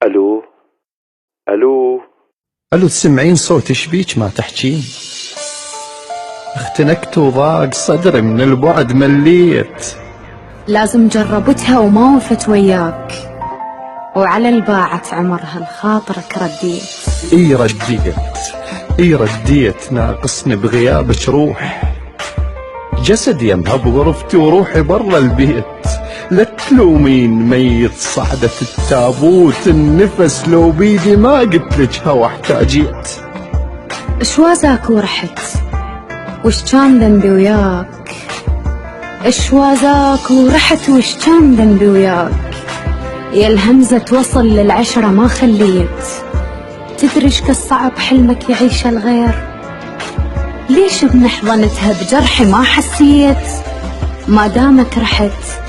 الو الو الو، تسمعين صوتي شبيج ما تحجين؟ اختنقت وضاق صدري من البعد مليت. لازم جربتها وما وفت وياك، وعلى الباعة عمرها لخاطرك رديت. اي رديت ناقصني بغيابك روح. جسدي يمها بغرفتي وروحي برا البيت. لا تلومين ميت صعدة التابوت، النفس لو بيدي ما قلتلك هوا احتاجيت. اشوازاك ورحت وش كان ذنبي وياك، اشوازاك ورحت وش كان ذنبي وياك. يا الهمزة توصل للعشرة ما خليت، تدري ايش كالصعب حلمك يعيش الغير. ليش بنحضنتها بجرحي ما حسيت، ما دامك رحت